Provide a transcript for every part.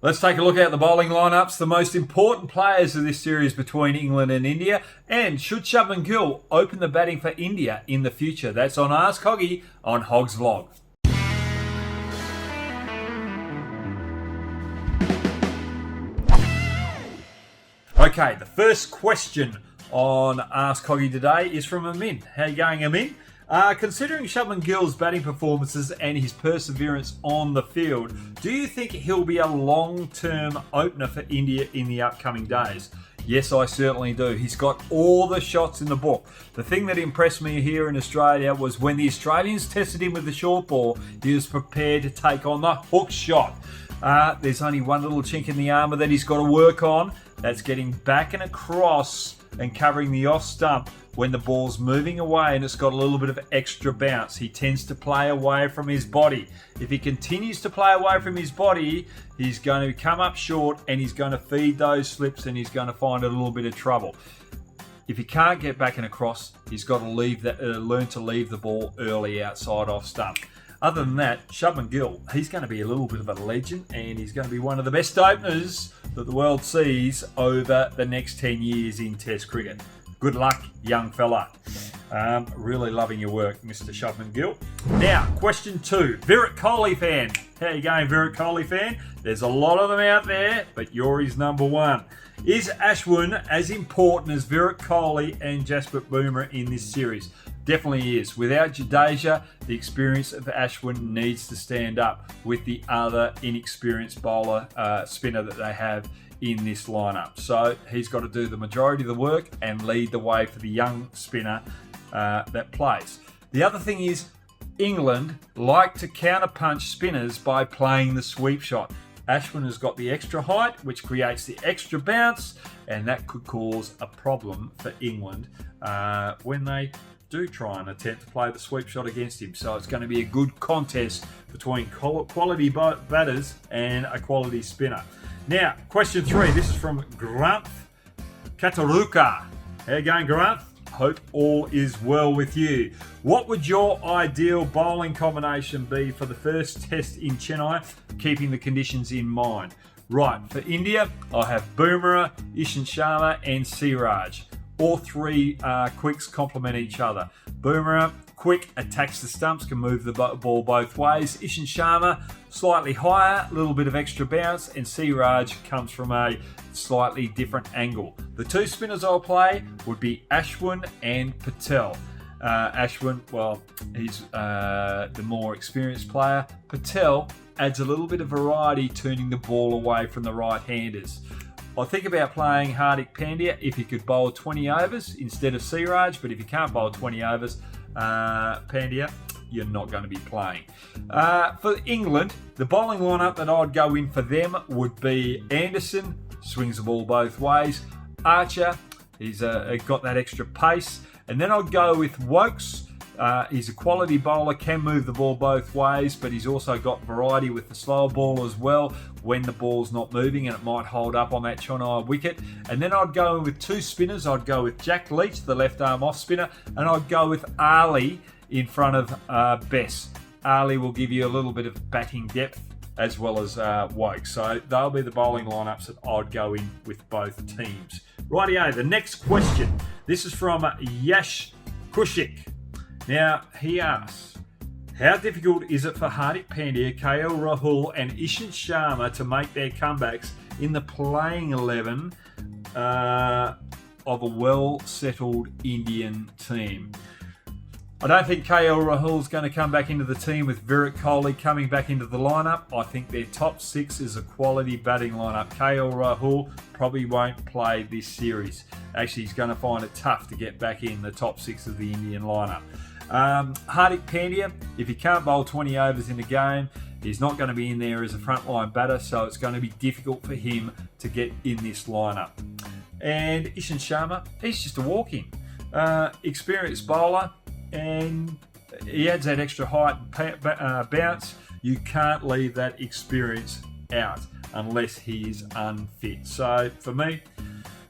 Let's take a look at the bowling lineups, the most important players of this series between England and India, and should Shubman Gill open the batting for India in the future? That's on Ask Hoggy on Hogg's Vlog. Okay, the first question on Ask Hoggy today is from Amin. How you going, Amin? Considering Shubman Gill's batting performances and his perseverance on the field, do you think he'll be a long-term opener for India in the upcoming days? Yes, I certainly do. He's got all the shots in the book. The thing that impressed me here in Australia was when the Australians tested him with the short ball, he was prepared to take on the hook shot. There's only one little chink in the armour that he's got to work on. That's getting back and across and covering the off stump when the ball's moving away and it's got a little bit of extra bounce. He tends to play away from his body. If he continues to play away from his body, he's going to come up short and he's going to feed those slips and he's going to find a little bit of trouble. If he can't get back and across, he's got to learn to leave the ball early outside off stump. Other than that, Shubman Gill, he's going to be a little bit of a legend and he's going to be one of the best openers that the world sees over the next 10 years in Test cricket. Good luck, young fella. Really loving your work, Mr. Shubman Gill. Now, question 2. Virat Kohli fan. How you going, Virat Kohli fan? There's a lot of them out there, but you're his number one. Is Ashwin as important as Virat Kohli and Jasprit Bumrah in this series? Definitely is. Without Jadeja, the experience of Ashwin needs to stand up with the other inexperienced bowler spinner that they have in this lineup. So he's got to do the majority of the work and lead the way for the young spinner that plays. The other thing is England like to counterpunch spinners by playing the sweep shot. Ashwin has got the extra height, which creates the extra bounce, and that could cause a problem for England when they do try and attempt to play the sweep shot against him. So it's going to be a good contest between quality batters and a quality spinner. Now, question 3. This is from Granth Kataruka. How you going, Granth? Hope all is well with you. What would your ideal bowling combination be for the first test in Chennai, keeping the conditions in mind? Right, for India, I'll have Bumrah, Ishant Sharma and Siraj. All three quicks complement each other. Bumrah, quick, attacks the stumps, can move the ball both ways. Ishant Sharma, slightly higher, a little bit of extra bounce, and Siraj comes from a slightly different angle. The two spinners I'll play would be Ashwin and Patel. Ashwin, well, he's the more experienced player. Patel adds a little bit of variety, turning the ball away from the right-handers. I think about playing Hardik Pandya if he could bowl 20 overs instead of Siraj, but if he can't bowl 20 overs, Pandya, you're not going to be playing. For England, the bowling lineup that I'd go in for them would be Anderson, swings the ball both ways. Archer, he's got that extra pace. And then I'd go with Wokes. He's a quality bowler, can move the ball both ways, but he's also got variety with the slower ball as well when the ball's not moving and it might hold up on that Chennai wicket. And then I'd go in with two spinners. I'd go with Jack Leach, the left arm off spinner, and I'd go with Ali in front of Bess. Ali will give you a little bit of batting depth as well as Wokes. So they'll be the bowling lineups that I'd go in with both teams. Rightio, the next question. This is from Yash Kushik. Now, he asks, how difficult is it for Hardik Pandya, KL Rahul and Ishant Sharma to make their comebacks in the playing 11 of a well-settled Indian team? I don't think KL Rahul's going to come back into the team with Virat Kohli coming back into the lineup. I think their top 6 is a quality batting lineup. KL Rahul probably won't play this series. Actually, he's going to find it tough to get back in the top 6 of the Indian lineup. Hardik Pandya, if he can't bowl 20 overs in a game, he's not going to be in there as a frontline batter, so it's going to be difficult for him to get in this lineup. And Ishant Sharma, he's just a walk-in. Experienced bowler, and he adds that extra height and bounce. You can't leave that experience out unless he's unfit. So for me,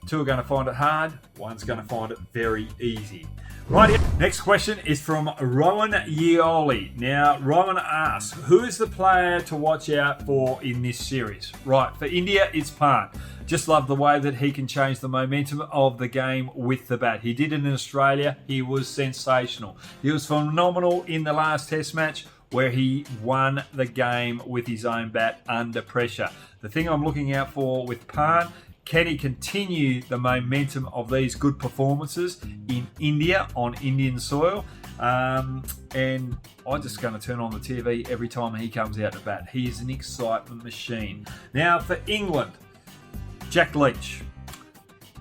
two are going to find it hard, one's going to find it very easy. Right, next question is from Rowan Yeoli. Now, Rowan asks, who is the player to watch out for in this series? Right, for India, it's Pant. Just love the way that he can change the momentum of the game with the bat. He did it in Australia. He was sensational. He was phenomenal in the last Test match where he won the game with his own bat under pressure. The thing I'm looking out for with Pant, can he continue the momentum of these good performances in India on Indian soil? And I'm just going to turn on the TV every time he comes out to bat. He is an excitement machine. Now for England, Jack Leach,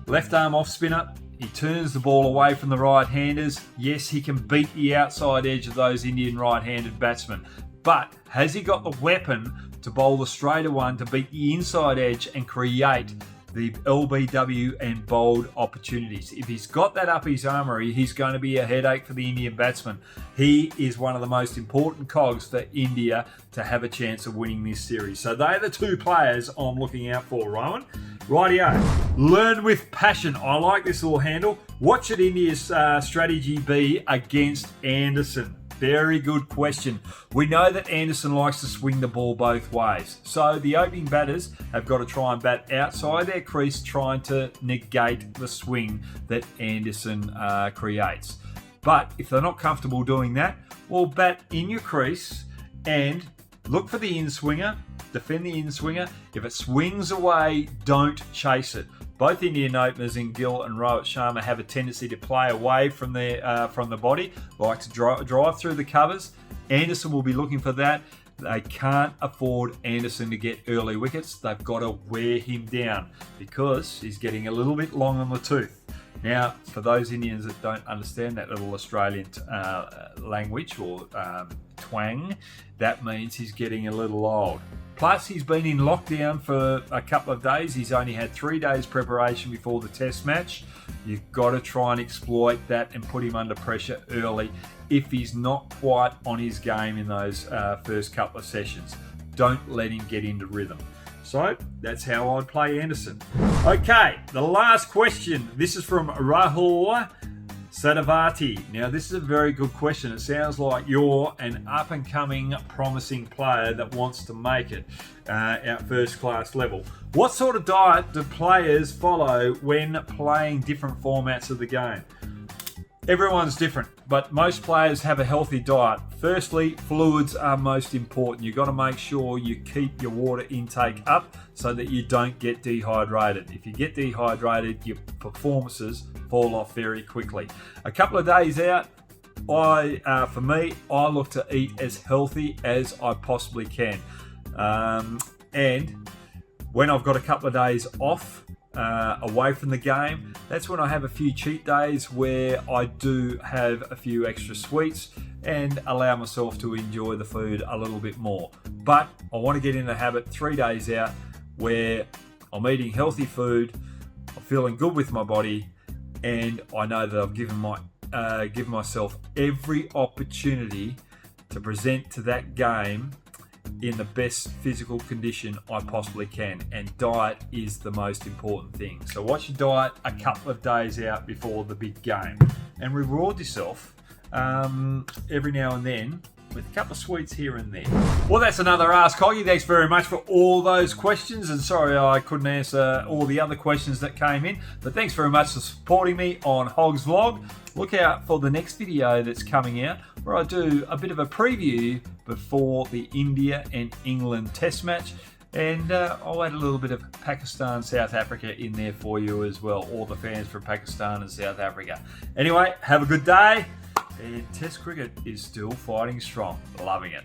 left arm off spinner. He turns the ball away from the right-handers. Yes, he can beat the outside edge of those Indian right-handed batsmen. But has he got the weapon to bowl the straighter one to beat the inside edge and create the LBW and bowled opportunities? If he's got that up his armoury, he's going to be a headache for the Indian batsman. He is one of the most important cogs for India to have a chance of winning this series. So they're the two players I'm looking out for, Rowan. Rightio. Learn with passion. I like this little handle. What should India's strategy be against Anderson? Very good question. We know that Anderson likes to swing the ball both ways. So the opening batters have got to try and bat outside their crease, trying to negate the swing that Anderson creates. But if they're not comfortable doing that, well, bat in your crease and look for the in-swinger, defend the in-swinger. If it swings away, don't chase it. Both Indian openers in Gill and Sharma have a tendency to play away from the body, like to drive through the covers. Anderson will be looking for that. They can't afford Anderson to get early wickets. They've got to wear him down because he's getting a little bit long on the tooth. Now, for those Indians that don't understand that little Australian language or twang, that means he's getting a little old. Plus, he's been in lockdown for a couple of days. He's only had 3 days preparation before the Test match. You've got to try and exploit that and put him under pressure early if he's not quite on his game in those first couple of sessions. Don't let him get into rhythm. So that's how I'd play Anderson. Okay, the last question. This is from Rahul Sadavati. Now, this is a very good question. It sounds like you're an up-and-coming, promising player that wants to make it at first-class level. What sort of diet do players follow when playing different formats of the game? Everyone's different, but most players have a healthy diet. Firstly, fluids are most important. You've got to make sure you keep your water intake up so that you don't get dehydrated. If you get dehydrated, your performances fall off very quickly. A couple of days out, for me, I look to eat as healthy as I possibly can. And when I've got a couple of days off, away from the game, that's when I have a few cheat days where I do have a few extra sweets and allow myself to enjoy the food a little bit more. But I want to get in the habit 3 days out where I'm eating healthy food, I'm feeling good with my body, and I know that I've given myself every opportunity to present to that game in the best physical condition I possibly can, and diet is the most important thing. So watch your diet a couple of days out before the big game and reward yourself every now and then with a couple of sweets here and there. Well, that's another Ask Hoggy. Thanks very much for all those questions, and sorry I couldn't answer all the other questions that came in, but thanks very much for supporting me on Hogg's Vlog. Look out for the next video that's coming out where I do a bit of a preview before the India and England Test match, and I'll add a little bit of Pakistan, South Africa in there for you as well, all the fans from Pakistan and South Africa. Anyway, have a good day, and Test cricket is still fighting strong. Loving it.